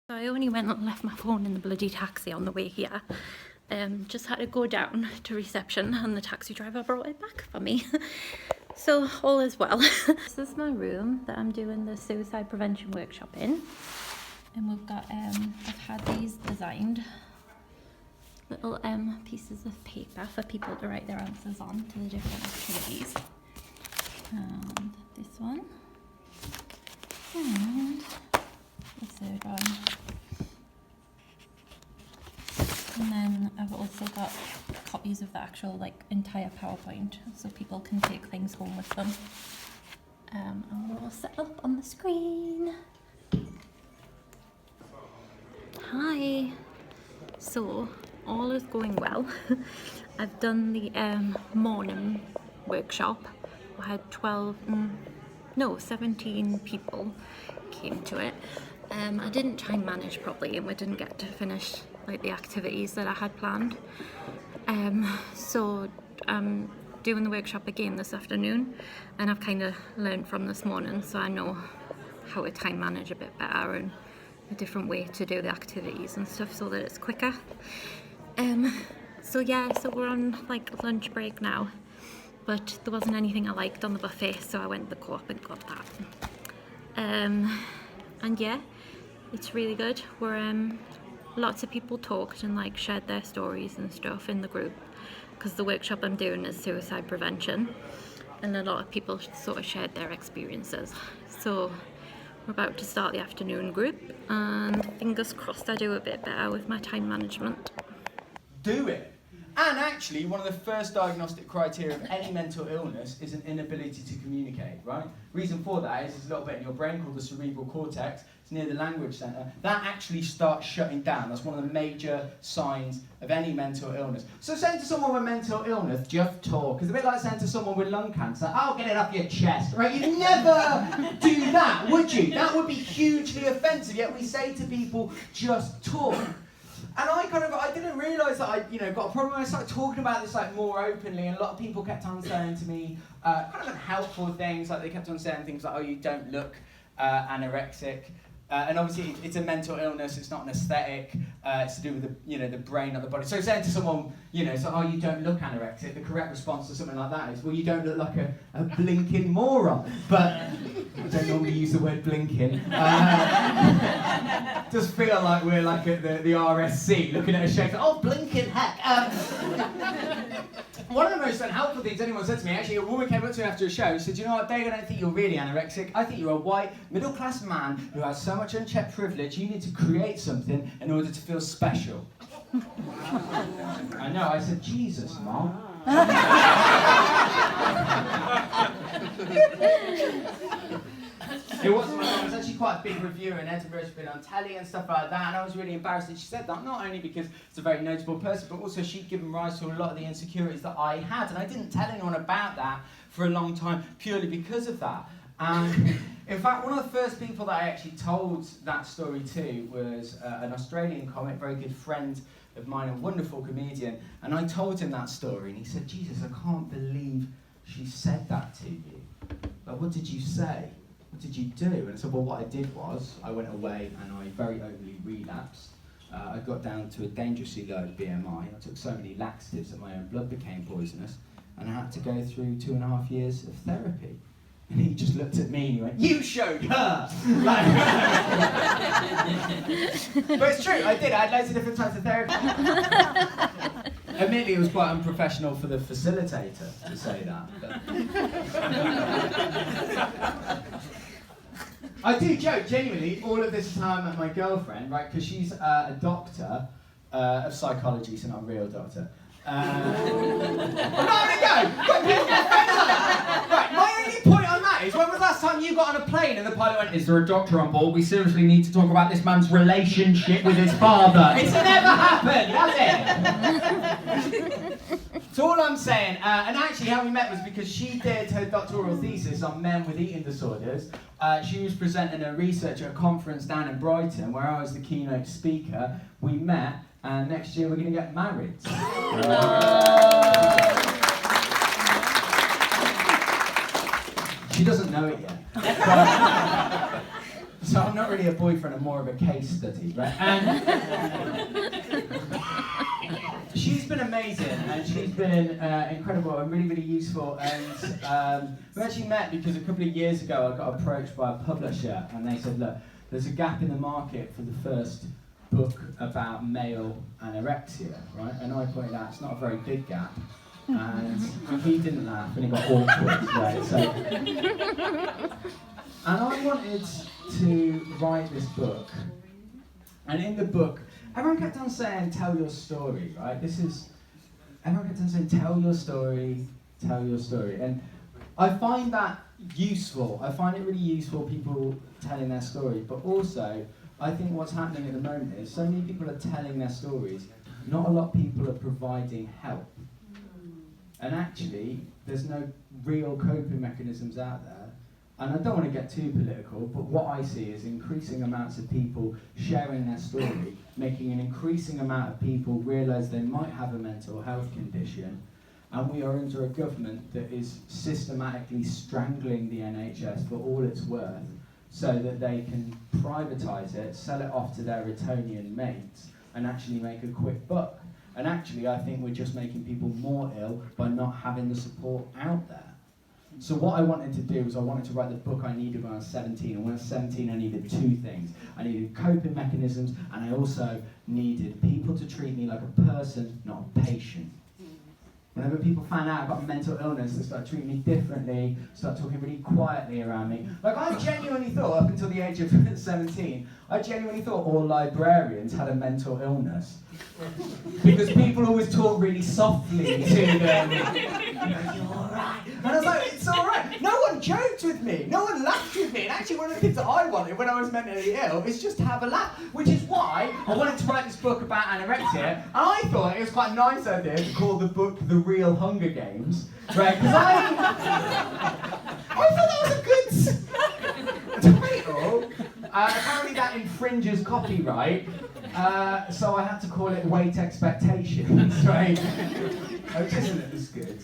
So I only went and left my phone in the bloody taxi on the way here. Just had to go down to reception and the taxi driver brought it back for me. So all is well. This is my room that I'm doing the suicide prevention workshop in. And we've got, I've had these designed little pieces of paper for people to write their answers on to the different activities. And this one. And the third one. And then I've also got copies of the actual entire PowerPoint so people can take things home with them. And we're all set up on the screen. Hi. So all is going well. I've done the morning workshop. I had 17 people came to it. I didn't time manage properly and we didn't get to finish the activities that I had planned. So I'm doing the workshop again this afternoon and I've kind of learned from this morning, so I know how to time manage a bit better and a different way to do the activities and stuff so that it's quicker. So we're on lunch break now, but there wasn't anything I liked on the buffet, so I went to the Co-op and got that. And yeah, it's really good. We're lots of people talked and shared their stories and stuff in the group, because the workshop I'm doing is suicide prevention, and a lot of people sort of shared their experiences. So we're about to start the afternoon group, and fingers crossed I do a bit better with my time management. Do it. And actually, one of the first diagnostic criteria of any mental illness is an inability to communicate, right? Reason for that is there's a little bit in your brain called the cerebral cortex. It's near the language centre. That actually starts shutting down. That's one of the major signs of any mental illness. So saying to someone with mental illness, just talk, is a bit like saying to someone with lung cancer, oh, get it off your chest, right? You'd never do that, would you? That would be hugely offensive, yet we say to people, just talk. And I didn't realise that I got a problem when I started talking about this more openly, and a lot of people kept on saying to me kind of helpful things, they kept on saying things like, oh, you don't look anorexic. And obviously it's a mental illness, it's not an aesthetic, it's to do with the brain, not the body. So saying to someone, oh, you don't look anorexic, the correct response to something like that is, well, you don't look like a blinking moron. But I don't normally use the word blinking. Just feel like we're at the RSC, looking at a shape, oh, blinking heck. One of the most unhelpful things anyone said to me, actually, a woman came up to me after a show, she said, you know what, Dave, I don't think you're really anorexic. I think you're a white, middle-class man who has so much unchecked privilege, you need to create something in order to feel special. I know, I said, Jesus, Mom. It wasn't it was actually quite a big review in Edinburgh, she'd been on telly and stuff like that, and I was really embarrassed that she said that, not only because it's a very notable person, but also she'd given rise to a lot of the insecurities that I had, and I didn't tell anyone about that for a long time, purely because of that. And in fact, one of the first people that I actually told that story to was an Australian comic, very good friend of mine, a wonderful comedian, and I told him that story, and he said, Jesus, I can't believe she said that to you. What did you say? What did you do? And I said, well, what I did was, I went away and I very openly relapsed. I got down to a dangerously low BMI. I took so many laxatives that my own blood became poisonous, and I had to go through 2.5 years of therapy. And he just looked at me and he went, you showed her! But it's true, I did. I had loads of different types of therapy. Admittedly, it was quite unprofessional for the facilitator to say that. I do joke, genuinely, all of this is how I met my girlfriend, right? Because she's a doctor of psychology, so not a real doctor. I'm not having a go! Right, my only point on that is, when was the last time you got on a plane and the pilot went, is there a doctor on board? We seriously need to talk about this man's relationship with his father. It's never happened, has it? So all I'm saying, and actually how we met was because she did her doctoral thesis on men with eating disorders. She was presenting her research at a conference down in Brighton where I was the keynote speaker. We met, and next year we're going to get married. She doesn't know it yet. So I'm not really a boyfriend, I'm more of a case study, right? And she's been amazing, and she's been incredible and really, really useful. And we actually met because a couple of years ago I got approached by a publisher, and they said, look, there's a gap in the market for the first book about male anorexia, right? And I pointed out it's not a very big gap. And he didn't laugh, and it got awkward, right? So, and I wanted to write this book, and in the book, everyone kept on saying, tell your story, right? Everyone kept on saying, tell your story, and I find that useful. I find it really useful, people telling their story, but also, I think what's happening at the moment is so many people are telling their stories, not a lot of people are providing help. And actually, there's no real coping mechanisms out there. And I don't want to get too political, but what I see is increasing amounts of people sharing their story, making an increasing amount of people realise they might have a mental health condition, and we are under a government that is systematically strangling the NHS for all it's worth, so that they can privatise it, sell it off to their Etonian mates, and actually make a quick buck. And actually, I think we're just making people more ill by not having the support out there. So what I wanted to do was I wanted to write the book I needed when I was 17. And when I was 17, I needed two things. I needed coping mechanisms, and I also needed people to treat me like a person, not a patient. Whenever people found out about mental illness, they started treating me differently, started talking really quietly around me. Like, I genuinely thought, up until the age of 17, I genuinely thought all librarians had a mental illness. Because people always talk really softly to them. You're alright. And I was like, it's alright. No one joked with me. No one laughed with me. And actually, one of the things that I wanted when I was mentally ill is just to have a laugh. Which is why I wanted to write this book about anorexia. And I thought it was quite a nice idea to call the book The Real Hunger Games. Right? Because I thought that was a good title. Apparently that infringes copyright. So I had to call it Weight Expectations, right? Which isn't as good.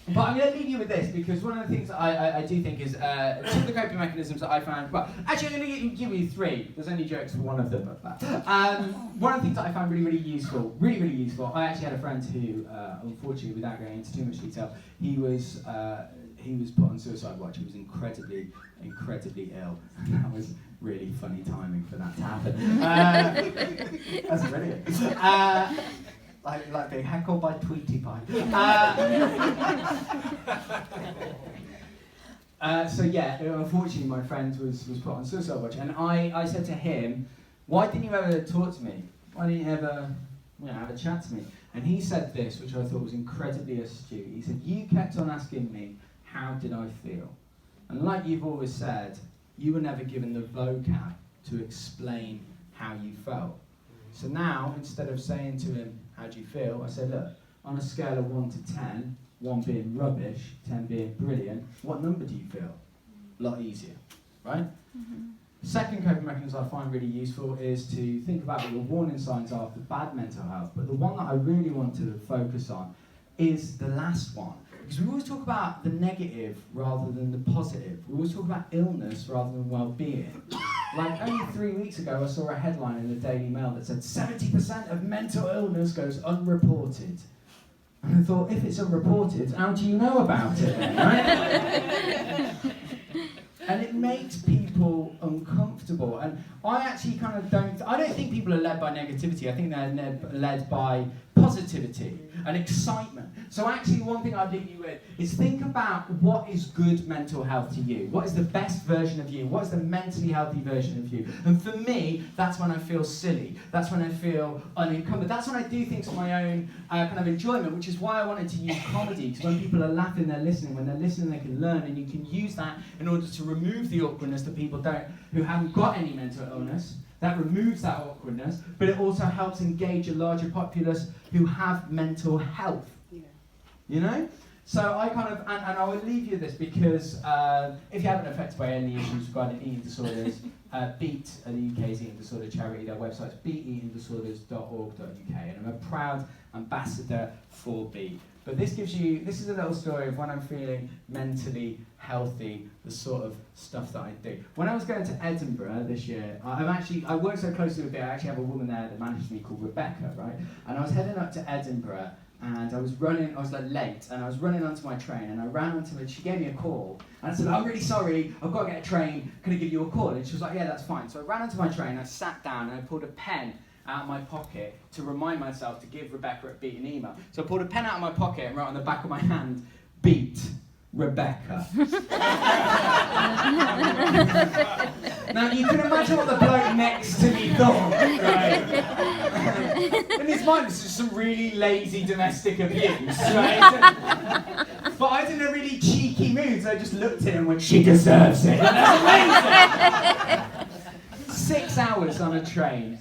But I'm going to leave you with this, because one of the things that I do think is, two of the coping mechanisms that I found, well, actually I'm going to give you three. There's only jokes for one of them. One of the things that I found really, really useful, I actually had a friend who, unfortunately, without going into too much detail, he was put on suicide watch. He was incredibly ill. And that was really funny timing for that to happen. That's brilliant. Like being heckled by Tweety Pie. So yeah, unfortunately my friend was put on suicide watch, and I said to him, why didn't you ever talk to me? Why didn't you ever have a chat to me? And he said this, which I thought was incredibly astute. He said, you kept on asking me, how did I feel? And like you've always said, you were never given the vocab to explain how you felt. So now, instead of saying to him, how do you feel? I said, look, on a scale of 1 to 10, 1 being rubbish, 10 being brilliant, what number do you feel? A lot easier, right? Mm-hmm. Second coping mechanism I find really useful is to think about what your warning signs are for bad mental health. But the one that I really want to focus on is the last one. Because we always talk about the negative rather than the positive. We always talk about illness rather than well-being. Like only 3 weeks ago, I saw a headline in the Daily Mail that said 70% of mental illness goes unreported. And I thought, if it's unreported, how do you know about it then, right? And it makes people uncomfortable. And I actually kind of I don't think people are led by negativity. I think they're led by positivity and excitement. So actually one thing I'd leave you with is think about what is good mental health to you. What is the best version of you? What is the mentally healthy version of you? And for me, that's when I feel silly. That's when I feel unencumbered. That's when I do things for my own kind of enjoyment, which is why I wanted to use comedy, because when people are laughing, they're listening. When they're listening, they can learn, and you can use that in order to remove the awkwardness that people who haven't got any mental illness. That removes that awkwardness, but it also helps engage a larger populace who have mental health. Yeah. You know? So I kind of, and I would leave you with this because if you haven't been affected by any issues regarding eating disorders, BEAT, the UK's eating disorder charity, their website's beateatingdisorders.org.uk, and I'm a proud ambassador for BEAT. But this is a little story of when I'm feeling mentally healthy, the sort of stuff that I do. When I was going to Edinburgh this year, I work so closely with it, I actually have a woman there that manages me called Rebecca, right? And I was heading up to Edinburgh, and I was like late, and I was running onto my train, and I ran onto her, she gave me a call, and I said, I'm really sorry, I've got to get a train, can I give you a call? And she was like, yeah, that's fine. So I ran onto my train, I sat down, and I pulled a pen out of my pocket to remind myself to give Rebecca a beat an email. So I pulled a pen out of my pocket and wrote on the back of my hand, beat Rebecca. Now you can imagine what the bloke next to me thought, right? In his mind, this is some really lazy domestic abuse, right? But I was in a really cheeky mood, so I just looked at him and went, she deserves it. That's amazing! 6 hours on a train.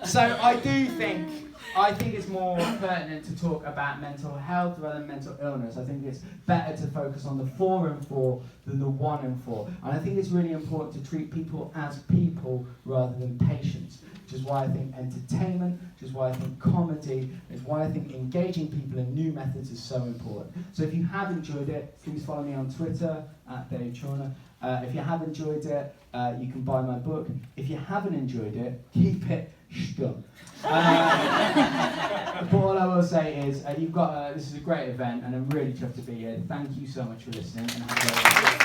So I think it's more pertinent to talk about mental health rather than mental illness. I think it's better to focus on the 4 and 4 than the 1 and 4. And I think it's really important to treat people as people rather than patients, which is why I think entertainment, which is why I think comedy, is why I think engaging people in new methods is so important. So if you have enjoyed it, please follow me on Twitter, @Chawner. If you have enjoyed it, you can buy my book. If you haven't enjoyed it, keep it stuck. But all I will say is, this is a great event, and I'm really chuffed to be here. Thank you so much for listening, and have a great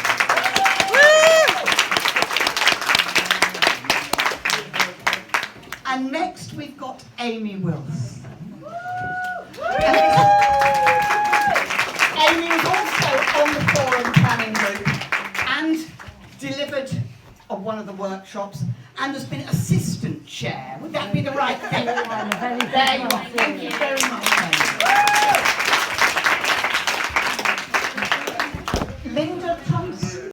And next we've got Amy Wills. Amy is also on the forum planning group and delivered on one of the workshops and has been assistant chair. Would that be the right thing? There you are. Thank you very much. Linda Thompson.